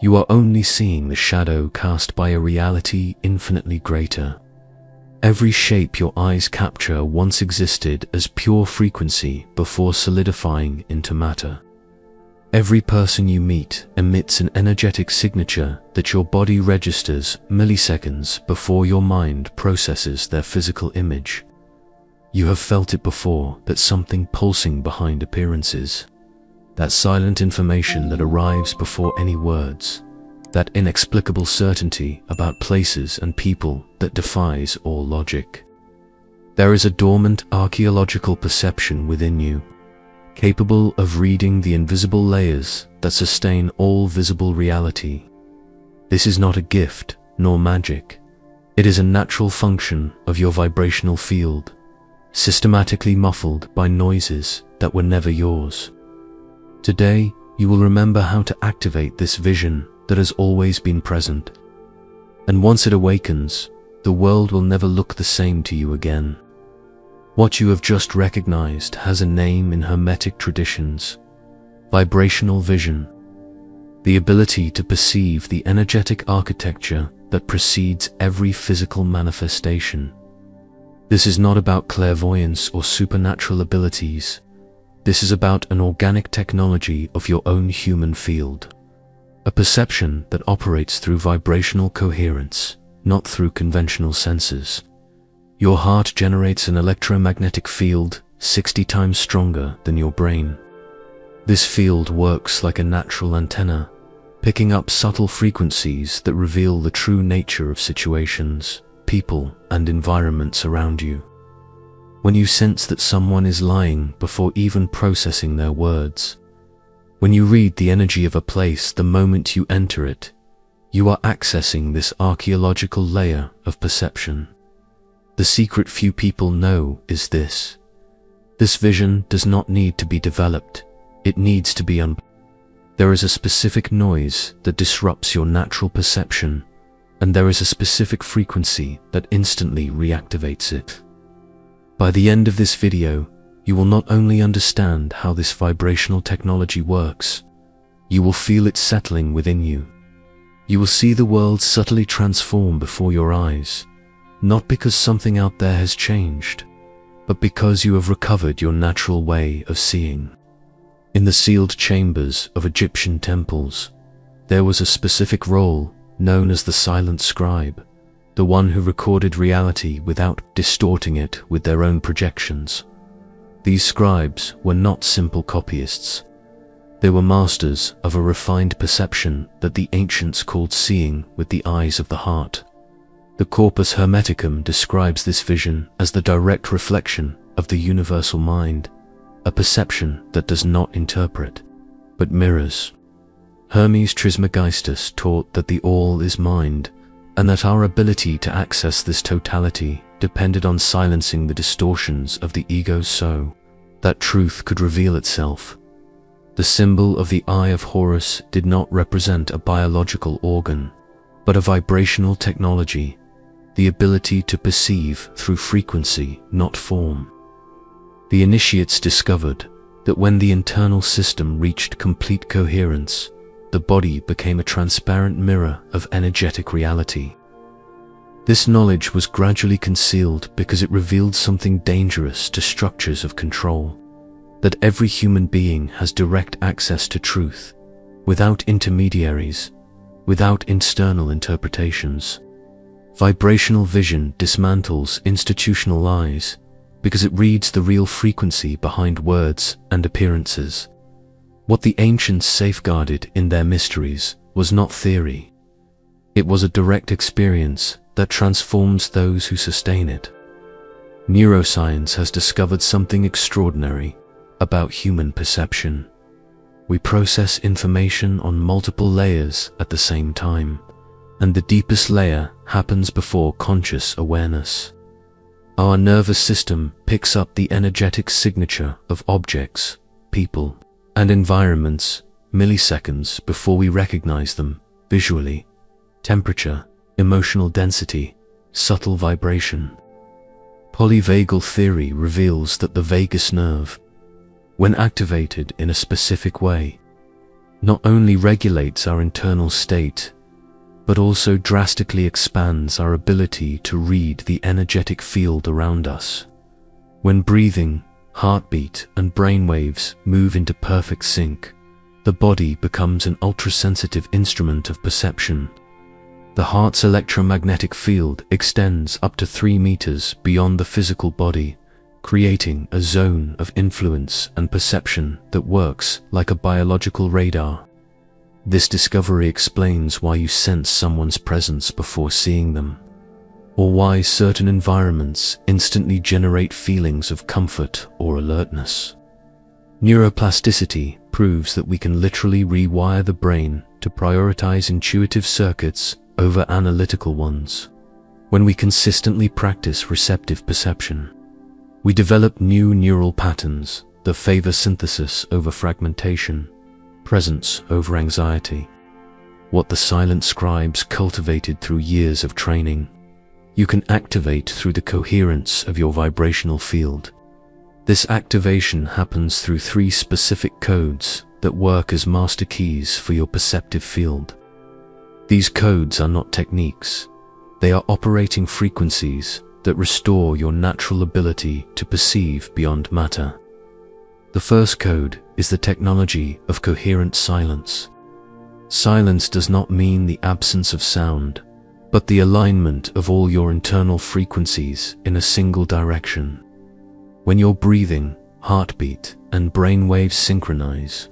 you are only seeing the shadow cast by a reality infinitely greater. Every shape your eyes capture once existed as pure frequency before solidifying into matter. Every person you meet emits an energetic signature that your body registers milliseconds before your mind processes their physical image. You have felt it before, that something pulsing behind appearances. That silent information that arrives before any words. That inexplicable certainty about places and people that defies all logic. There is a dormant archaeological perception within you, capable of reading the invisible layers that sustain all visible reality. This is not a gift nor magic. It is a natural function of your vibrational field, systematically muffled by noises that were never yours. Today, you will remember how to activate this vision that has always been present. And once it awakens, the world will never look the same to you again. What you have just recognized has a name in Hermetic traditions: vibrational vision. The ability to perceive the energetic architecture that precedes every physical manifestation. This is not about clairvoyance or supernatural abilities. This is about an organic technology of your own human field. A perception that operates through vibrational coherence, not through conventional senses. Your heart generates an electromagnetic field 60 times stronger than your brain. This field works like a natural antenna, picking up subtle frequencies that reveal the true nature of situations, people, and environments around you. When you sense that someone is lying before even processing their words, when you read the energy of a place the moment you enter it, you are accessing this archaeological layer of perception. The secret few people know is this. This vision does not need to be developed, it needs to be There is a specific noise that disrupts your natural perception, and there is a specific frequency that instantly reactivates it. By the end of this video, you will not only understand how this vibrational technology works, you will feel it settling within you. You will see the world subtly transform before your eyes, not because something out there has changed, but because you have recovered your natural way of seeing. In the sealed chambers of Egyptian temples, there was a specific role known as the silent scribe, the one who recorded reality without distorting it with their own projections. These scribes were not simple copyists. They were masters of a refined perception that the ancients called seeing with the eyes of the heart. The Corpus Hermeticum describes this vision as the direct reflection of the universal mind, a perception that does not interpret, but mirrors. Hermes Trismegistus taught that the all is mind, and that our ability to access this totality depended on silencing the distortions of the ego so that truth could reveal itself. The symbol of the Eye of Horus did not represent a biological organ, but a vibrational technology, the ability to perceive through frequency, not form. The initiates discovered that when the internal system reached complete coherence, the body became a transparent mirror of energetic reality. This knowledge was gradually concealed because it revealed something dangerous to structures of control, that every human being has direct access to truth, without intermediaries, without external interpretations. Vibrational vision dismantles institutional lies because it reads the real frequency behind words and appearances. What the ancients safeguarded in their mysteries was not theory. It was a direct experience that transforms those who sustain it. Neuroscience has discovered something extraordinary about human perception. We process information on multiple layers at the same time, and the deepest layer happens before conscious awareness. Our nervous system picks up the energetic signature of objects, people, and environments milliseconds before we recognize them visually. Temperature, emotional density, subtle vibration. Polyvagal theory reveals that the vagus nerve, when activated in a specific way, not only regulates our internal state, but also drastically expands our ability to read the energetic field around us. When breathing, heartbeat, and brainwaves move into perfect sync, the body becomes an ultrasensitive instrument of perception. The heart's electromagnetic field extends up to 3 meters beyond the physical body, creating a zone of influence and perception that works like a biological radar. This discovery explains why you sense someone's presence before seeing them, or why certain environments instantly generate feelings of comfort or alertness. Neuroplasticity proves that we can literally rewire the brain to prioritize intuitive circuits over analytical ones. When we consistently practice receptive perception, we develop new neural patterns that favor synthesis over fragmentation, presence over anxiety. What the silent scribes cultivated through years of training, you can activate through the coherence of your vibrational field. This activation happens through 3 specific codes that work as master keys for your perceptive field. These codes are not techniques, they are operating frequencies that restore your natural ability to perceive beyond matter. The first code is the technology of coherent silence. Silence does not mean the absence of sound, but the alignment of all your internal frequencies in a single direction. When your breathing, heartbeat, and brain waves synchronize,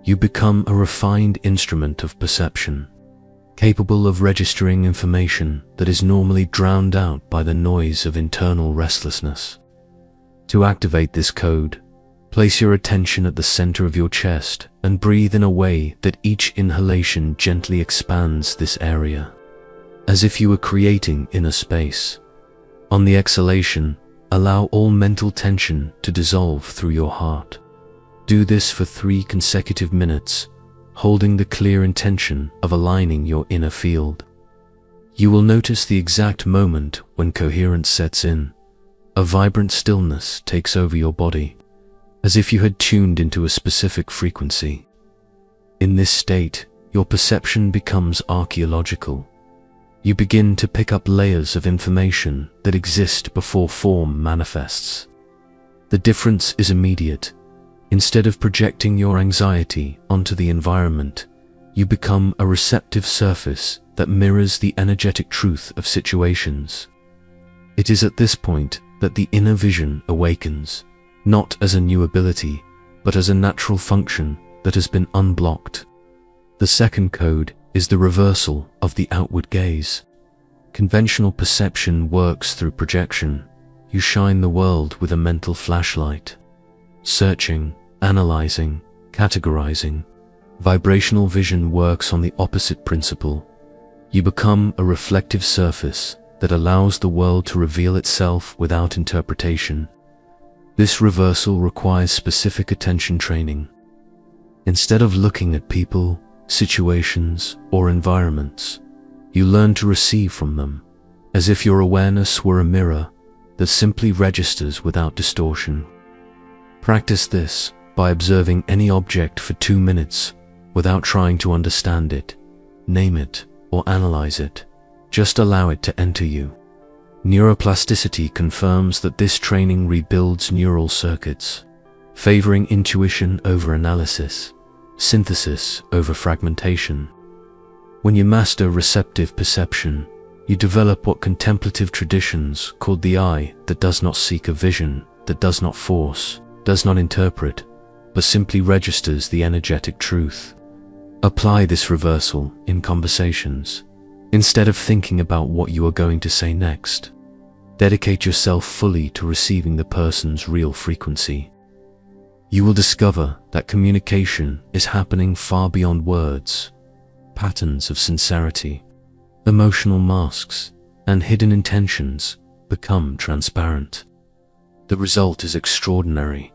you become a refined instrument of perception, capable of registering information that is normally drowned out by the noise of internal restlessness. To activate this code, place your attention at the center of your chest and breathe in a way that each inhalation gently expands this area, as if you were creating inner space. On the exhalation, allow all mental tension to dissolve through your heart. Do this for 3 consecutive minutes, holding the clear intention of aligning your inner field. You will notice the exact moment when coherence sets in. A vibrant stillness takes over your body, as if you had tuned into a specific frequency. In this state, your perception becomes archaeological. You begin to pick up layers of information that exist before form manifests. The difference is immediate. Instead of projecting your anxiety onto the environment, you become a receptive surface that mirrors the energetic truth of situations. It is at this point that the inner vision awakens, not as a new ability, but as a natural function that has been unblocked. The second code is the reversal of the outward gaze. Conventional perception works through projection. You shine the world with a mental flashlight, searching, analyzing, categorizing. Vibrational vision works on the opposite principle. You become a reflective surface that allows the world to reveal itself without interpretation. This reversal requires specific attention training. Instead of looking at people, situations, or environments, you learn to receive from them, as if your awareness were a mirror that simply registers without distortion. Practice this by observing any object for 2 minutes without trying to understand it, name it, or analyze it. Just allow it to enter you. Neuroplasticity confirms that this training rebuilds neural circuits, favoring intuition over analysis, synthesis over fragmentation. When you master receptive perception, you develop what contemplative traditions called the eye that does not seek a vision, that does not force, does not interpret, but simply registers the energetic truth. Apply this reversal in conversations. Instead of thinking about what you are going to say next, dedicate yourself fully to receiving the person's real frequency. You will discover that communication is happening far beyond words. Patterns of sincerity, emotional masks, and hidden intentions become transparent. The result is extraordinary.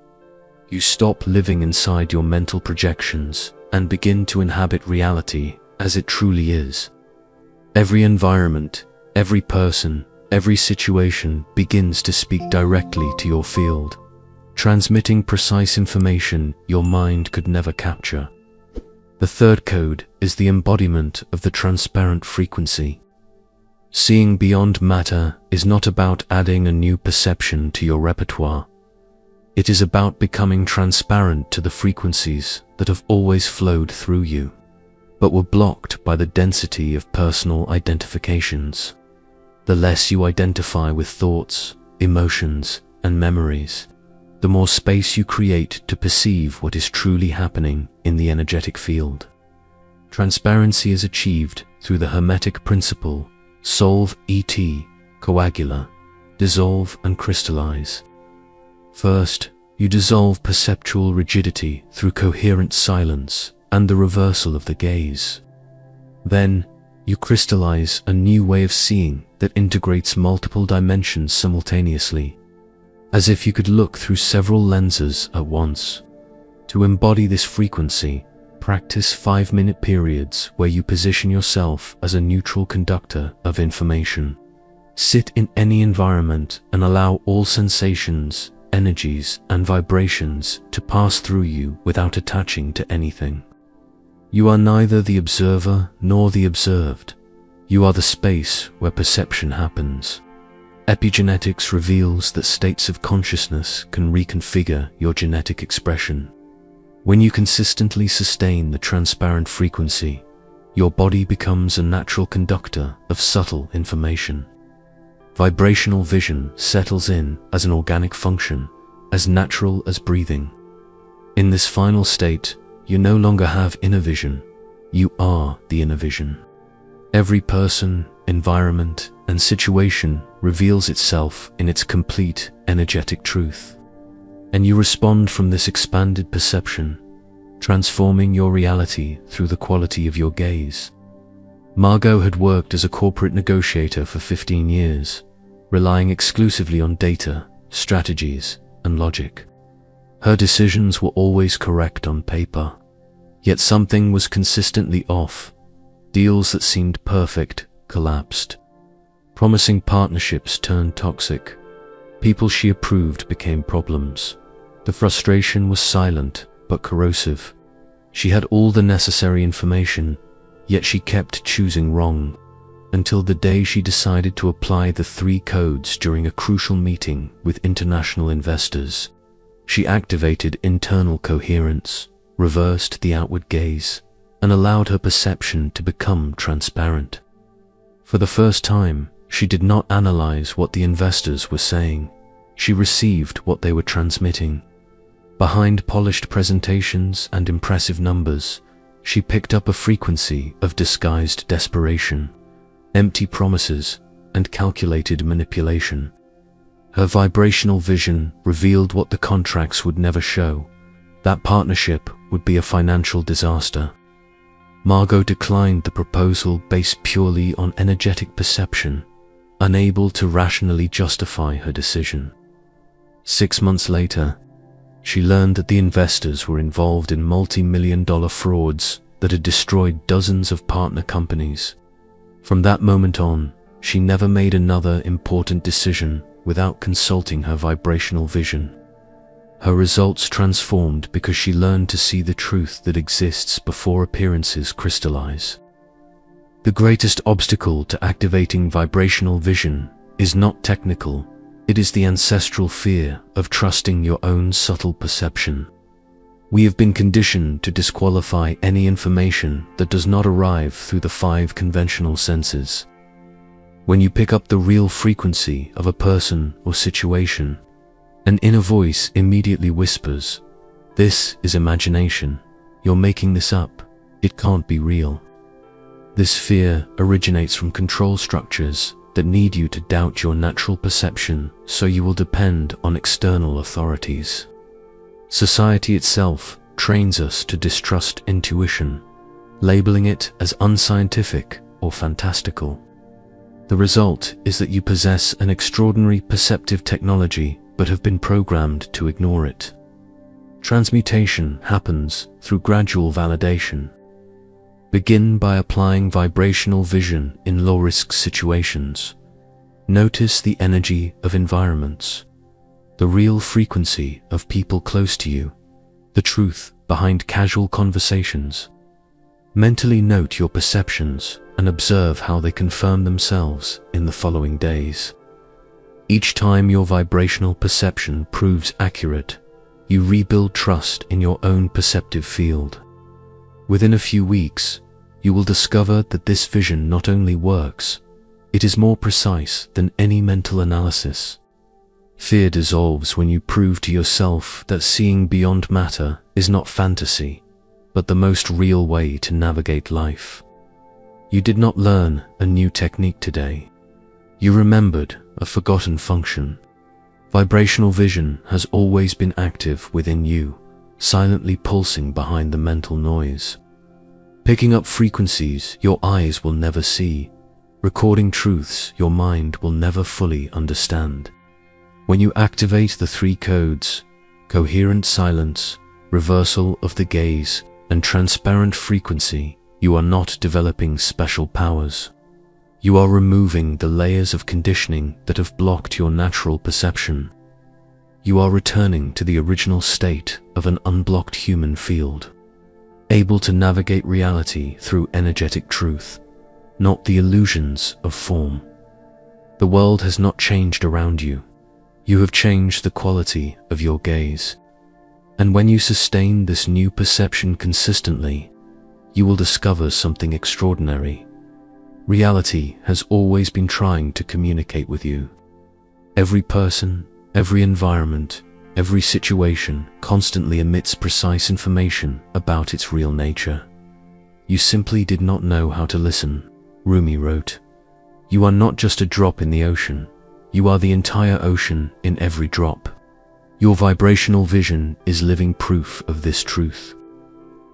You stop living inside your mental projections and begin to inhabit reality as it truly is. Every environment, every person, every situation begins to speak directly to your field, transmitting precise information your mind could never capture. The third code is the embodiment of the transparent frequency. Seeing beyond matter is not about adding a new perception to your repertoire. It is about becoming transparent to the frequencies that have always flowed through you, but were blocked by the density of personal identifications. The less you identify with thoughts, emotions, and memories, the more space you create to perceive what is truly happening in the energetic field. Transparency is achieved through the Hermetic principle: solve et coagula, dissolve and crystallize. First, you dissolve perceptual rigidity through coherent silence and the reversal of the gaze. Then, you crystallize a new way of seeing that integrates multiple dimensions simultaneously, as if you could look through several lenses at once. To embody this frequency, practice 5-minute periods where you position yourself as a neutral conductor of information. Sit in any environment and allow all sensations, energies, and vibrations to pass through you without attaching to anything. You are neither the observer nor the observed. You are the space where perception happens. Epigenetics reveals that states of consciousness can reconfigure your genetic expression. When you consistently sustain the transparent frequency, your body becomes a natural conductor of subtle information. Vibrational vision settles in as an organic function, as natural as breathing. In this final state, you no longer have inner vision, you are the inner vision. Every person, environment, and situation reveals itself in its complete energetic truth, and you respond from this expanded perception, transforming your reality through the quality of your gaze. Margot had worked as a corporate negotiator for 15 years, relying exclusively on data, strategies, and logic. Her decisions were always correct on paper, yet something was consistently off. Deals that seemed perfect collapsed. Promising partnerships turned toxic. People she approved became problems. The frustration was silent but corrosive. She had all the necessary information, yet she kept choosing wrong, until the day she decided to apply the 3 codes during a crucial meeting with international investors. She activated internal coherence, reversed the outward gaze, and allowed her perception to become transparent. For the first time, she did not analyze what the investors were saying. She received what they were transmitting. Behind polished presentations and impressive numbers, she picked up a frequency of disguised desperation, empty promises, and calculated manipulation. Her vibrational vision revealed what the contracts would never show. That partnership would be a financial disaster. Margot declined the proposal based purely on energetic perception, unable to rationally justify her decision. 6 months later, she learned that the investors were involved in multi-million-dollar frauds that had destroyed dozens of partner companies. From that moment on, she never made another important decision without consulting her vibrational vision. Her results transformed because she learned to see the truth that exists before appearances crystallize. The greatest obstacle to activating vibrational vision is not technical, it is the ancestral fear of trusting your own subtle perception. We have been conditioned to disqualify any information that does not arrive through the 5 conventional senses. When you pick up the real frequency of a person or situation, an inner voice immediately whispers, "This is imagination. You're making this up. It can't be real." This fear originates from control structures that need you to doubt your natural perception, so you will depend on external authorities. Society itself trains us to distrust intuition, labeling it as unscientific or fantastical. The result is that you possess an extraordinary perceptive technology but have been programmed to ignore it. Transmutation happens through gradual validation. Begin by applying vibrational vision in low-risk situations. Notice the energy of environments, the real frequency of people close to you, the truth behind casual conversations. Mentally note your perceptions and observe how they confirm themselves in the following days. Each time your vibrational perception proves accurate, you rebuild trust in your own perceptive field. Within a few weeks, you will discover that this vision not only works, it is more precise than any mental analysis. Fear dissolves when you prove to yourself that seeing beyond matter is not fantasy, but the most real way to navigate life. You did not learn a new technique today. You remembered a forgotten function. Vibrational vision has always been active within you, silently pulsing behind the mental noise. Picking up frequencies your eyes will never see, recording truths your mind will never fully understand. When you activate the 3 codes, coherent silence, reversal of the gaze, and transparent frequency, you are not developing special powers. You are removing the layers of conditioning that have blocked your natural perception. You are returning to the original state of an unblocked human field, able to navigate reality through energetic truth, not the illusions of form. The world has not changed around you. You have changed the quality of your gaze. And when you sustain this new perception consistently, you will discover something extraordinary. Reality has always been trying to communicate with you. Every person, every environment, every situation constantly emits precise information about its real nature. You simply did not know how to listen, Rumi wrote. You are not just a drop in the ocean. You are the entire ocean in every drop. Your vibrational vision is living proof of this truth.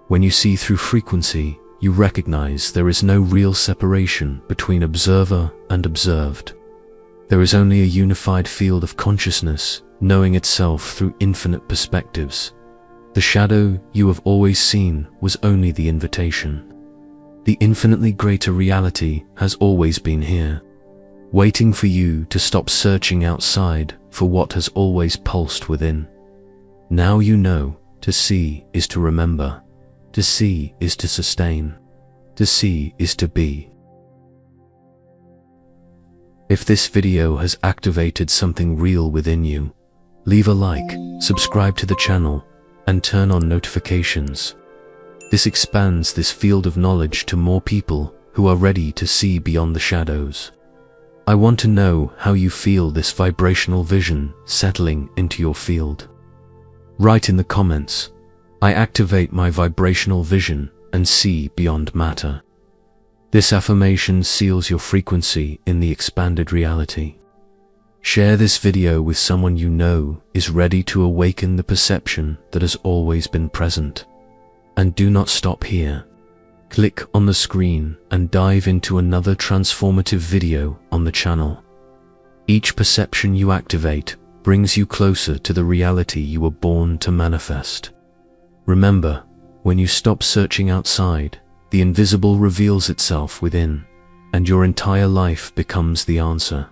When you see through frequency, you recognize there is no real separation between observer and observed. There is only a unified field of consciousness, knowing itself through infinite perspectives. The shadow you have always seen was only the invitation. The infinitely greater reality has always been here, waiting for you to stop searching outside for what has always pulsed within. Now you know, to see is to remember. To see is to sustain. To see is to be. If this video has activated something real within you, leave a like, subscribe to the channel, and turn on notifications. This expands this field of knowledge to more people who are ready to see beyond the shadows. I want to know how you feel this vibrational vision settling into your field. Write in the comments, I activate my vibrational vision and see beyond matter. This affirmation seals your frequency in the expanded reality. Share this video with someone you know is ready to awaken the perception that has always been present. And do not stop here. Click on the screen and dive into another transformative video on the channel. Each perception you activate brings you closer to the reality you were born to manifest. Remember, when you stop searching outside, the invisible reveals itself within, and your entire life becomes the answer.